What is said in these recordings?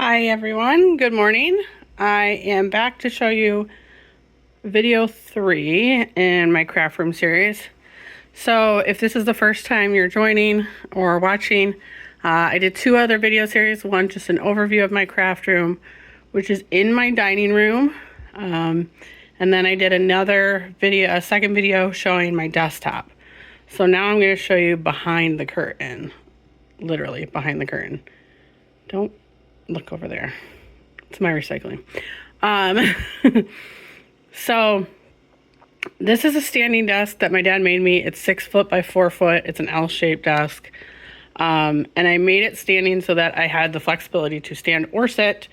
Hi everyone, good morning. I am back to show you video 3 in my craft room series. So if this is the first time you're joining or watching, I did 2 other video series. One just an overview of my craft room, which is in my dining room. And then I did another video, a second video showing my desktop. So now I'm going to show you behind the curtain, literally behind the curtain. Don't look over there. It's my recycling. So this is a standing desk that my dad made me. It's 6 foot by 4 foot. It's an L-shaped desk. And I made it standing so that I had the flexibility to stand or sit.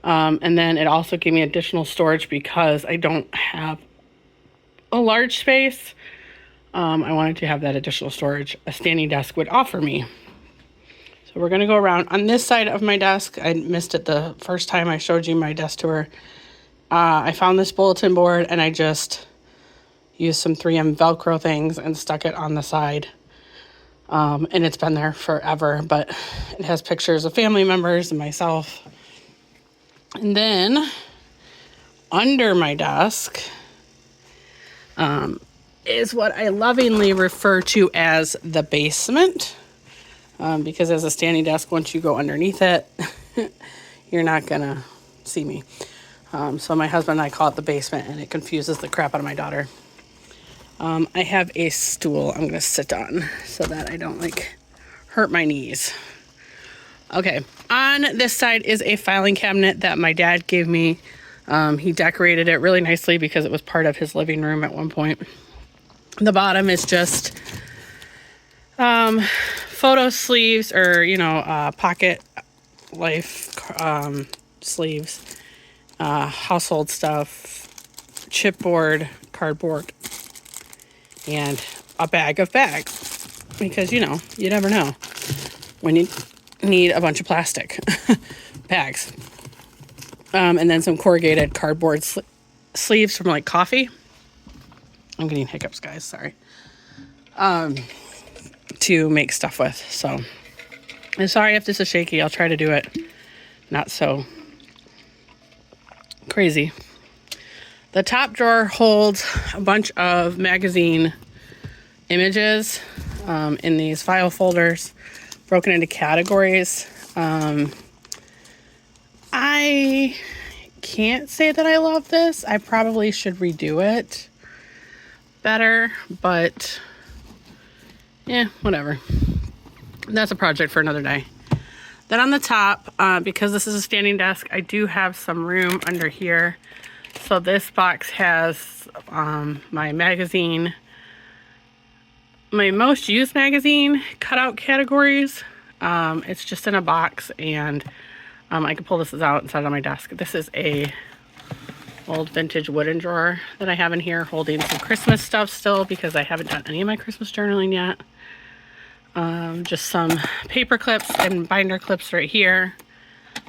And then it also gave me additional storage because I don't have a large space. I wanted to have that additional storage a standing desk would offer me. So we're gonna go around. On this side of my desk, I missed it the first time I showed you my desk tour. I found this bulletin board and I just used some 3M Velcro things and stuck it on the side. And it's been there forever, but it has pictures of family members and myself. And then under my desk is what I lovingly refer to as the basement. Because as a standing desk, once you go underneath it, you're not gonna see me. So my husband and I call it the basement, and it confuses the crap out of my daughter. I have a stool I'm gonna sit on so that I don't hurt my knees. Okay, on this side is a filing cabinet that my dad gave me. He decorated it really nicely because it was part of his living room at one point. The bottom is just photo sleeves or, pocket life sleeves, household stuff, chipboard, cardboard, and a bag of bags. Because, you never know when you need a bunch of plastic bags. And then some corrugated cardboard sleeves from coffee. I'm getting hiccups, guys, sorry. To make stuff with. So I'm sorry if this is shaky. I'll try to do it not so crazy. The top drawer holds a bunch of magazine images in these file folders broken into categories. I can't say that I love this. I probably should redo it better, but yeah, whatever. That's a project for another day. Then on the top, because this is a standing desk, I do have some room under here. So this box has my magazine, my most used magazine cutout categories. It's just in a box, and I can pull this out and set it on my desk. This is a old vintage wooden drawer that I have in here holding some Christmas stuff still because I haven't done any of my Christmas journaling yet. Just some paper clips and binder clips right here,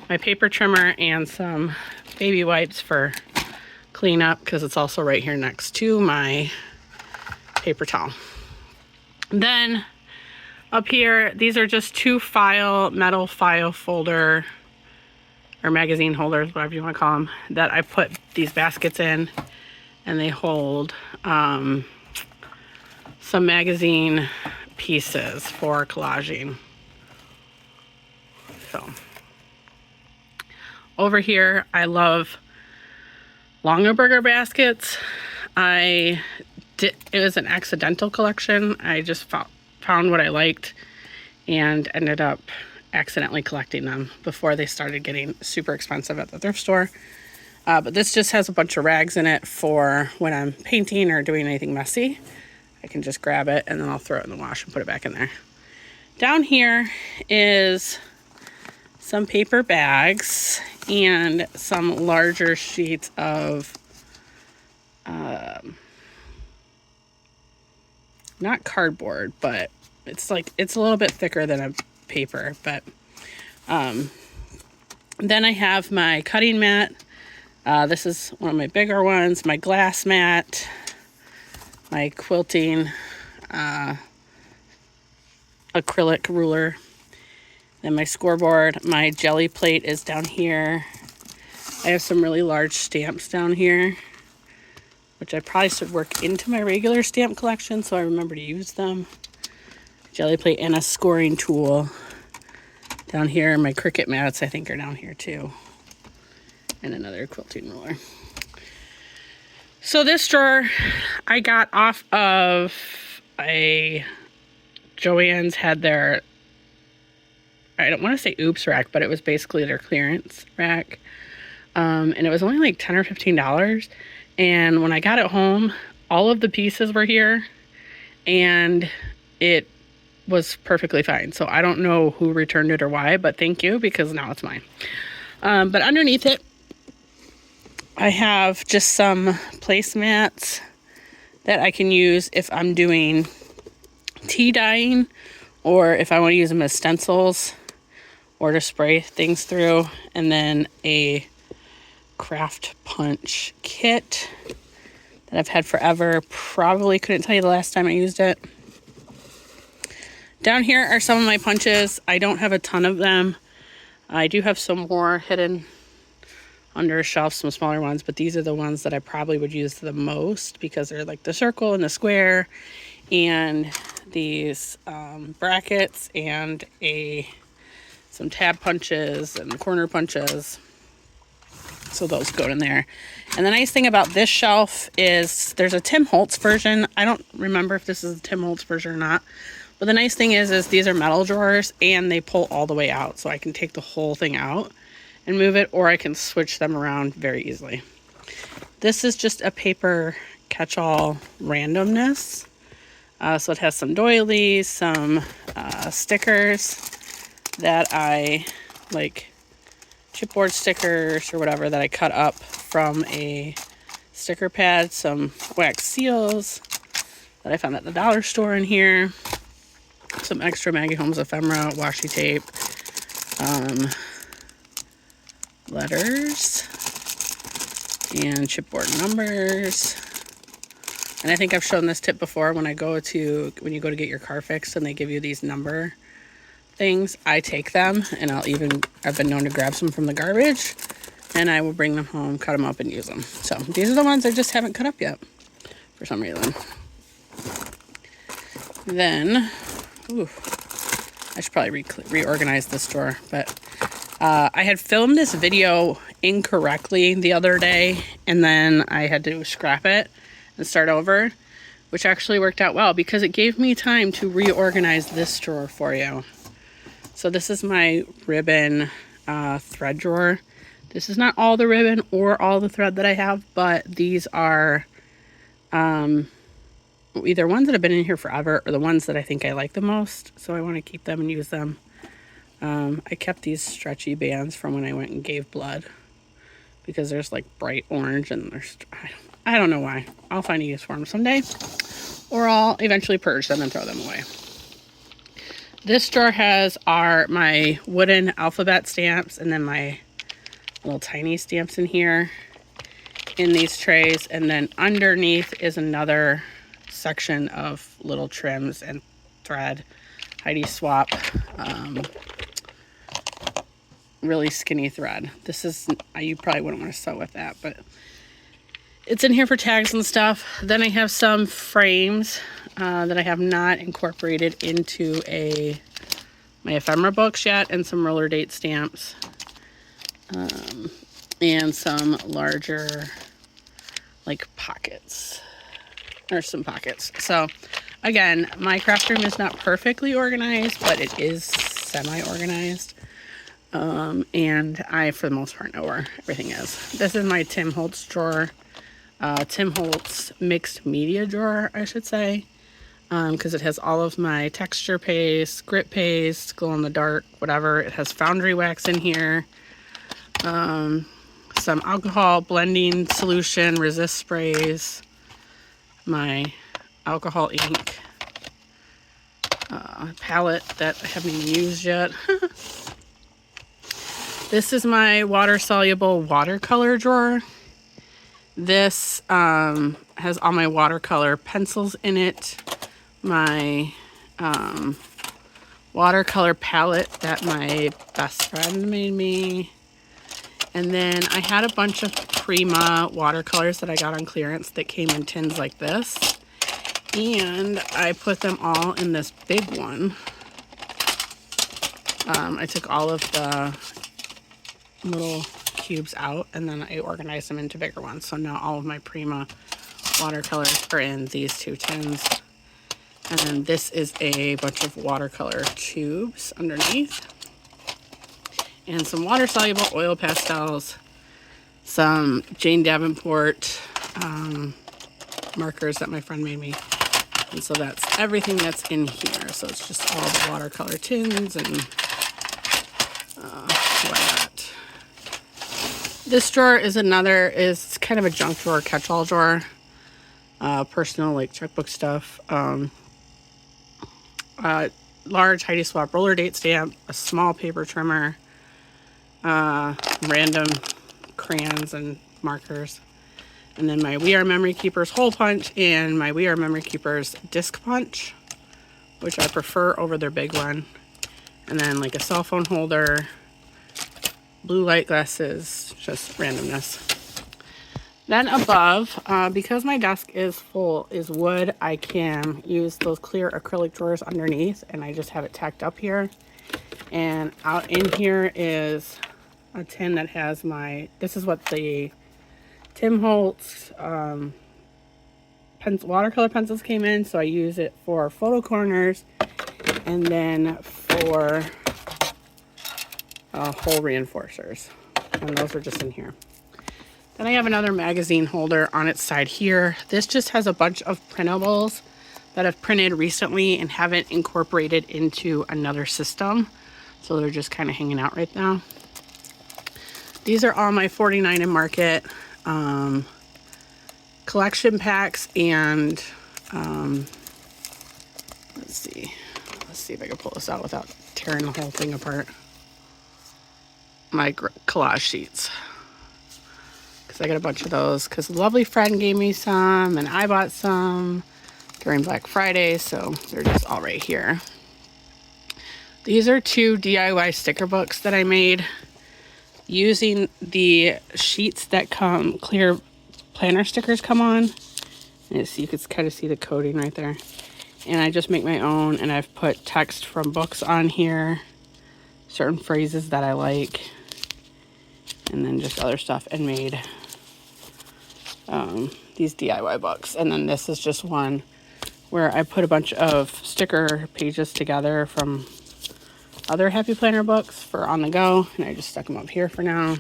my paper trimmer, and some baby wipes for cleanup because it's also right here next to my paper towel. Then up here, these are just 2 metal file folder or magazine holders, whatever you want to call them, that I put these baskets in, and they hold some magazine pieces for collaging. So over here, I love Longaberger baskets. It was an accidental collection. I just found what I liked and ended up accidentally collecting them before they started getting super expensive at the thrift store. But this just has a bunch of rags in it for when I'm painting or doing anything messy. I can just grab it and then I'll throw it in the wash and put it back in there. Down here is some paper bags and some larger sheets of, not cardboard, but it's a little bit thicker than a paper, but then I have my cutting mat. This is one of my bigger ones, my glass mat, my quilting acrylic ruler. Then my scoreboard, my jelly plate is down here. I have some really large stamps down here, which I probably should work into my regular stamp collection so I remember to use them. Jelly plate and a scoring tool down here. My Cricut mats, I think, are down here too. And another quilting ruler. So this drawer I got off of Joann's had their, I don't want to say oops rack, but it was basically their clearance rack. And it was only like $10 or $15. And when I got it home, all of the pieces were here and it was perfectly fine. So I don't know who returned it or why, but thank you, because now it's mine. But underneath it, I have just some placemats that I can use if I'm doing tea dyeing, or if I want to use them as stencils or to spray things through. And then a craft punch kit that I've had forever. Probably couldn't tell you the last time I used it. Down here are some of my punches. I don't have a ton of them. I do have some more hidden under a shelf, some smaller ones, but these are the ones that I probably would use the most because they're like the circle and the square and these brackets and some tab punches and corner punches. So those go in there. And the nice thing about this shelf is there's a Tim Holtz version. I don't remember if this is a Tim Holtz version or not. But the nice thing is these are metal drawers and they pull all the way out. So I can take the whole thing out and move it, or I can switch them around very easily. This is just a paper catch-all randomness. So it has some doilies, some stickers that I like, chipboard stickers or whatever that I cut up from a sticker pad, some wax seals that I found at the dollar store in here, some extra Maggie Holmes ephemera washi tape, letters, and chipboard numbers. And I think I've shown this tip before when you go to get your car fixed and they give you these number things. I take them and I've been known to grab some from the garbage and I will bring them home, cut them up, and use them. So these are the ones I just haven't cut up yet for some reason. Then, I should probably reorganize this drawer, but I had filmed this video incorrectly the other day and then I had to scrap it and start over, which actually worked out well because it gave me time to reorganize this drawer for you. So this is my ribbon thread drawer. This is not all the ribbon or all the thread that I have, but these are either ones that have been in here forever or the ones that I think I like the most. So I want to keep them and use them. I kept these stretchy bands from when I went and gave blood because there's like bright orange and there's, I don't know why. I'll find a use for them someday, or I'll eventually purge them and throw them away. This drawer has my wooden alphabet stamps and then my little tiny stamps in here in these trays. And then underneath is another section of little trims and thread. Heidi Swap, really skinny thread. This is, you probably wouldn't want to sew with that, but it's in here for tags and stuff. Then I have some frames that I have not incorporated into my ephemera books yet, and some roller date stamps, and some larger like pockets, or some pockets. So again, my craft room is not perfectly organized, but it is semi-organized. And I, for the most part, know where everything is. This is my Tim Holtz drawer. Tim Holtz mixed media drawer, I should say. Because it has all of my texture paste, grit paste, glow in the dark, whatever. It has foundry wax in here. Some alcohol blending solution, resist sprays. My alcohol ink. Palette that I haven't even used yet. This is my water-soluble watercolor drawer. This has all my watercolor pencils in it, my watercolor palette that my best friend made me. And then I had a bunch of Prima watercolors that I got on clearance that came in tins like this. And I put them all in this big one. I took all of the little cubes out and then I organized them into bigger ones. So now all of my Prima watercolors are in these 2 tins. And then this is a bunch of watercolor tubes underneath. And some water-soluble oil pastels, some Jane Davenport markers that my friend made me. And so that's everything that's in here. So it's just all the watercolor tins and whatnot. This drawer is is kind of a junk drawer, catch-all drawer. Personal, like checkbook stuff. Large Heidi Swapp roller date stamp, a small paper trimmer, random crayons and markers, and then my We Are Memory Keepers hole punch and my We Are Memory Keepers disc punch, which I prefer over their big one, and then like a cell phone holder, blue light glasses, just randomness. Then above, because my desk is full, is wood, I can use those clear acrylic drawers underneath, and I just have it tacked up here. And out in here is a tin that has this is what the Tim Holtz watercolor pencils came in, so I use it for photo corners and then for hole reinforcers, and those are just in here. Then I have another magazine holder on its side here. This just has a bunch of printables that I've printed recently and haven't incorporated into another system, so they're just kind of hanging out right now. These are all my 49 and Market collection packs, and let's see if I can pull this out without tearing the whole thing apart. My collage sheets, because I got a bunch of those because a lovely friend gave me some and I bought some during Black Friday, so they're just all right here. These are 2 DIY sticker books that I made using the sheets that clear planner stickers come on. And so you can kind of see the coating right there. And I just make my own, and I've put text from books on here, certain phrases that I like, and then just other stuff, and made these DIY books. And then this is just one where I put a bunch of sticker pages together from other Happy Planner books for on the go, and I just stuck them up here for now.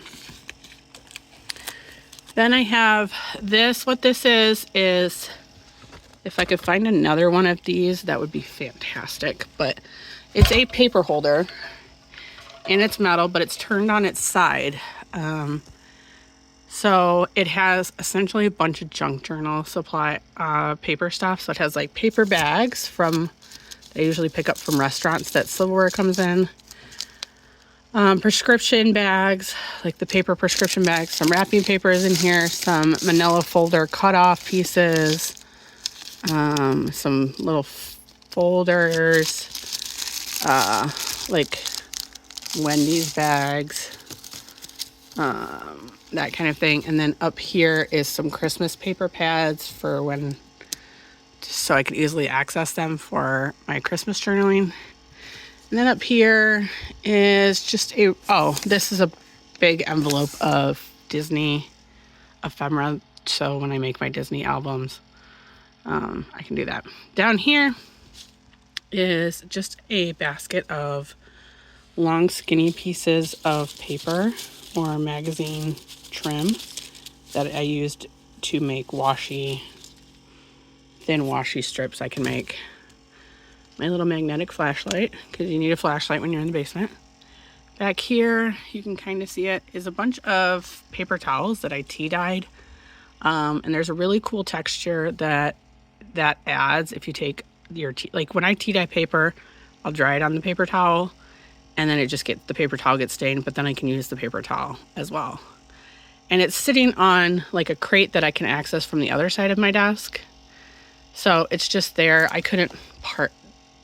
Then I have this. What this is if I could find another one of these, that would be fantastic. But it's a paper holder, and it's metal, but it's turned on its side. So it has essentially a bunch of junk journal supply paper stuff. So it has like paper bags I usually pick up from restaurants that silverware comes in. Prescription bags, like the paper prescription bags, some wrapping paper is in here, some manila folder cutoff pieces, some little folders, like Wendy's bags, that kind of thing. And then up here is some Christmas paper pads so I could easily access them for my Christmas journaling. And then up here is just this is a big envelope of Disney ephemera. So when I make my Disney albums, I can do that. Down here is just a basket of long skinny pieces of paper or magazine trim that I used to make thin washi strips. I can make my little magnetic flashlight, because you need a flashlight when you're in the basement. Back here, you can kind of see it, is a bunch of paper towels that I tea dyed. And there's a really cool texture that adds if you take your tea, like when I tea dye paper, I'll dry it on the paper towel, and then the paper towel gets stained, but then I can use the paper towel as well. And it's sitting on like a crate that I can access from the other side of my desk. So it's just there. I couldn't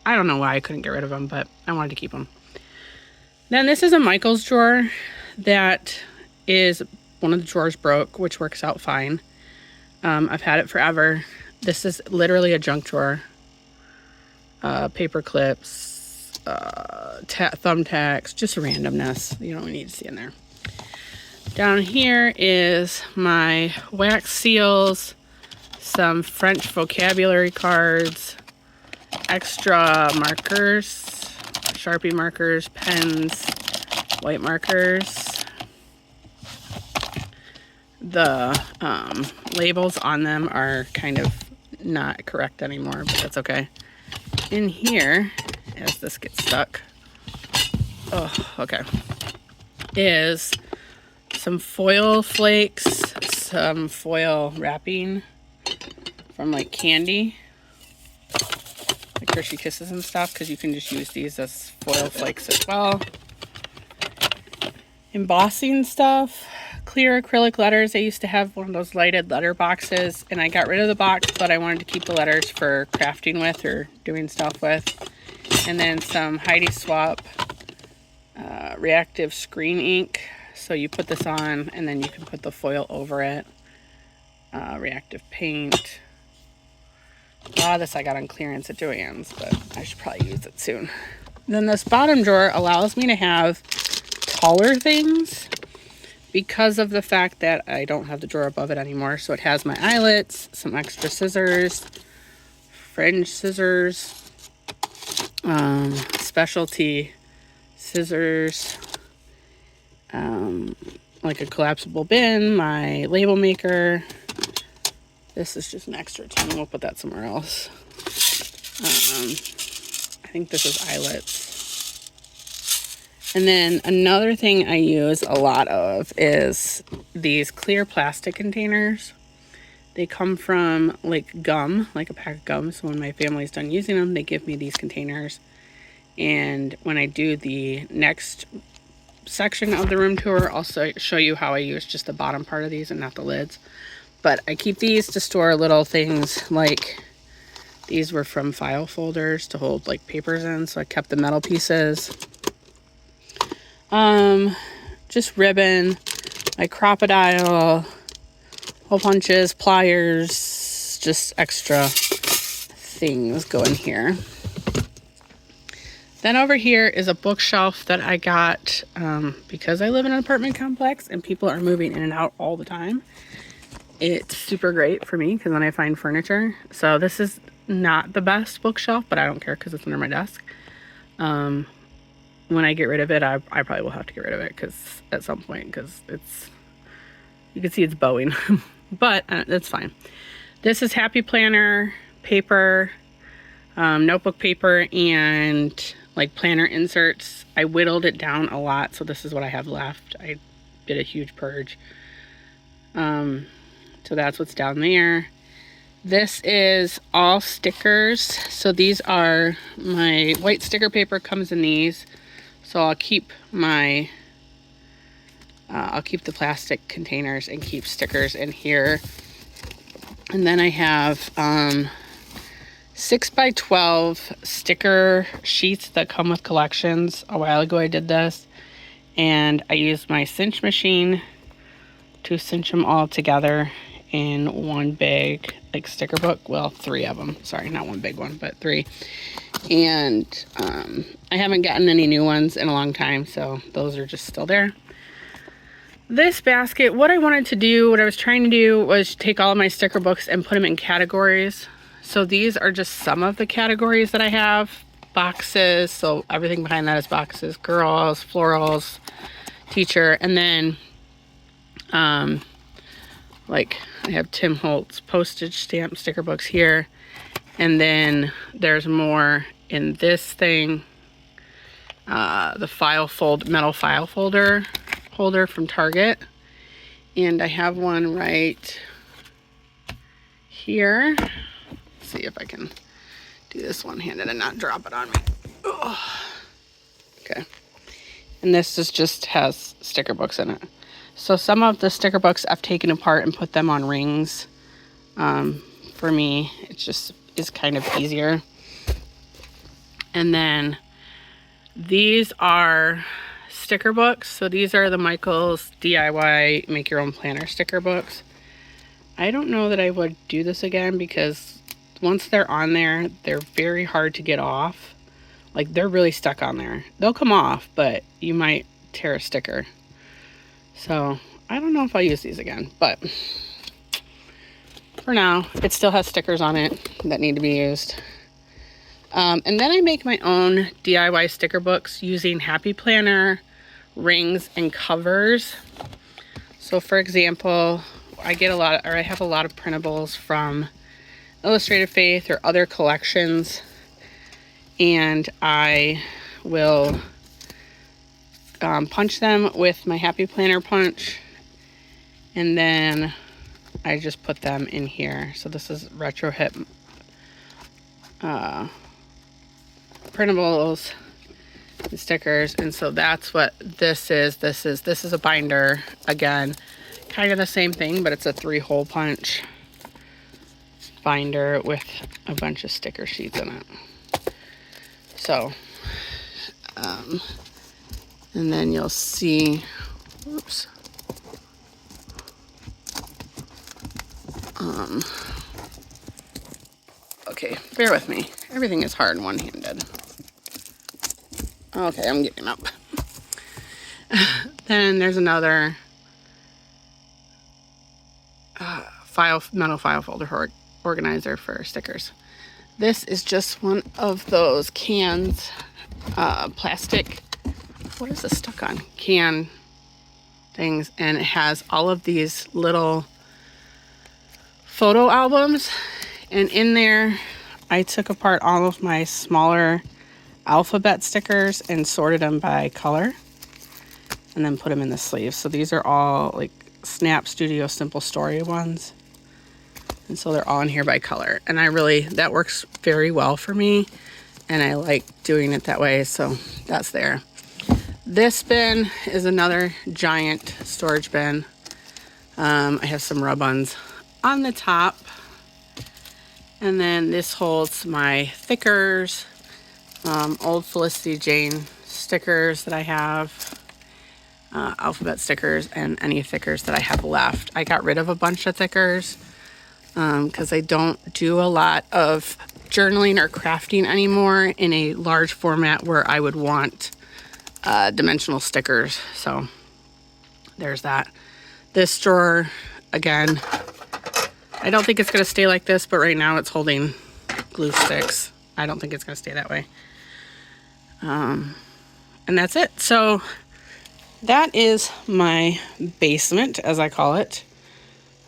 I don't know why I couldn't get rid of them, but I wanted to keep them. Then this is a Michaels drawer that is, one of the drawers broke, which works out fine. I've had it forever. This is literally a junk drawer. Paper clips, thumbtacks, just randomness. You don't need to see in there. Down here is my wax seals, some French vocabulary cards, extra markers, Sharpie markers, pens, white markers. The labels on them are kind of not correct anymore, but that's okay. In here, as this gets stuck, is some foil flakes, some foil wrapping from like candy, like Hershey Kisses and stuff, because you can just use these as foil flakes as well. Embossing stuff, clear acrylic letters. I used to have one of those lighted letter boxes, and I got rid of the box, but I wanted to keep the letters for crafting with or doing stuff with. And then some Heidi Swapp reactive screen ink. So you put this on, and then you can put the foil over it. Reactive paint. A lot of this I got on clearance at Joann's, but I should probably use it soon. Then this bottom drawer allows me to have taller things because of the fact that I don't have the drawer above it anymore. So it has my eyelets, some extra scissors, fringe scissors, specialty scissors, like a collapsible bin, my label maker. This is just an extra tin. We'll put that somewhere else. I think this is eyelets. And then another thing I use a lot of is these clear plastic containers. They come from like gum, like a pack of gum. So when my family's done using them, they give me these containers. And when I do the next section of the room tour, I'll show you how I use just the bottom part of these and not the lids. But I keep these to store little things, like these were from file folders to hold like papers in, so I kept the metal pieces. Just ribbon, my Crop-A-Dile, hole punches, pliers, just extra things go in here. Then over here is a bookshelf that I got because I live in an apartment complex and people are moving in and out all the time. It's super great for me because when I find furniture. So this is not the best bookshelf, but I don't care because it's under my desk. When I get rid of it, I probably will have to get rid of it because at some point, because it's, you can see it's bowing, but that's fine. This is Happy Planner paper, notebook paper, and like planner inserts. I whittled it down a lot, so this is what I have left. I did a huge purge. So that's what's down there. This is all stickers. So these are my white sticker paper comes in these. So I'll keep my, I'll keep the plastic containers and keep stickers in here. And then I have 6x12 sticker sheets that come with collections. A while ago I did this, and I used my cinch machine to cinch them all together in one big like sticker book. Well, 3 of them. Sorry, not one big one, but 3. And I haven't gotten any new ones in a long time, so those are just still there. This basket, what I wanted to do, what I was trying to do was take all of my sticker books and put them in categories. So these are just some of the categories that I have. Boxes, so everything behind that is boxes. Girls, florals, teacher, and then like I have Tim Holtz postage stamp sticker books here, and then there's more in this thing, the metal file holder from Target, and I have one right here. Let's see if I can do this one-handed and not drop it on me. Ugh. Okay, and this just has sticker books in it. So some of the sticker books I've taken apart and put them on rings. For me, it just is kind of easier. And then these are sticker books. So these are the Michaels DIY Make Your Own Planner sticker books. I don't know that I would do this again because once they're on there, they're very hard to get off. Like, they're really stuck on there. They'll come off, but you might tear a sticker. So I don't know if I'll use these again, but for now, it still has stickers on it that need to be used. And then I make my own DIY sticker books using Happy Planner, rings, and covers. So for example, I have a lot of printables from Illustrated Faith or other collections, and I will punch them with my Happy Planner punch, and then I just put them in here. So this is Retro Hip printables and stickers, and so that's what this is. This is a binder, again, kind of the same thing, but it's a 3-hole punch binder with a bunch of sticker sheets in it. So and then you'll see, oops, okay, bear with me, everything is hard one-handed. Okay, I'm giving up. Then there's another metal file folder organizer for stickers. This is just one of those cans, plastic, what is this stuck on? Can things, and it has all of these little photo albums, and in there I took apart all of my smaller alphabet stickers and sorted them by color and then put them in the sleeves. So these are all like Snap Studio Simple Story ones, and so they're all in here by color, and that works very well for me, and I like doing it that way. So that's there. This bin is another giant storage bin. I have some rub-ons on the top, and then this holds my thickers, old Felicity Jane stickers that I have, alphabet stickers, and any thickers that I have left. I got rid of a bunch of thickers because I don't do a lot of journaling or crafting anymore in a large format where I would want dimensional stickers. So there's that. This drawer, again, I don't think it's going to stay like this, but right now it's holding glue sticks. I don't think it's going to stay that way. And that's it. So that is my basement, as I call it.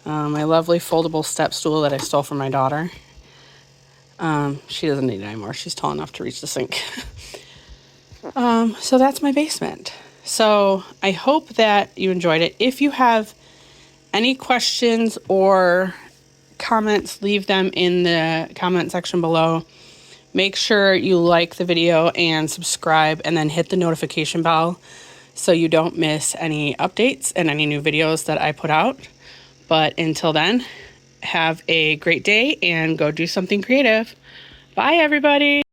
My lovely foldable step stool that I stole from my daughter. She doesn't need it anymore. She's tall enough to reach the sink. So that's my basement. So I hope that you enjoyed it. If you have any questions or comments, leave them in the comment section below. Make sure you like the video and subscribe, and then hit the notification bell so you don't miss any updates and any new videos that I put out. But until then, have a great day and go do something creative. Bye, everybody.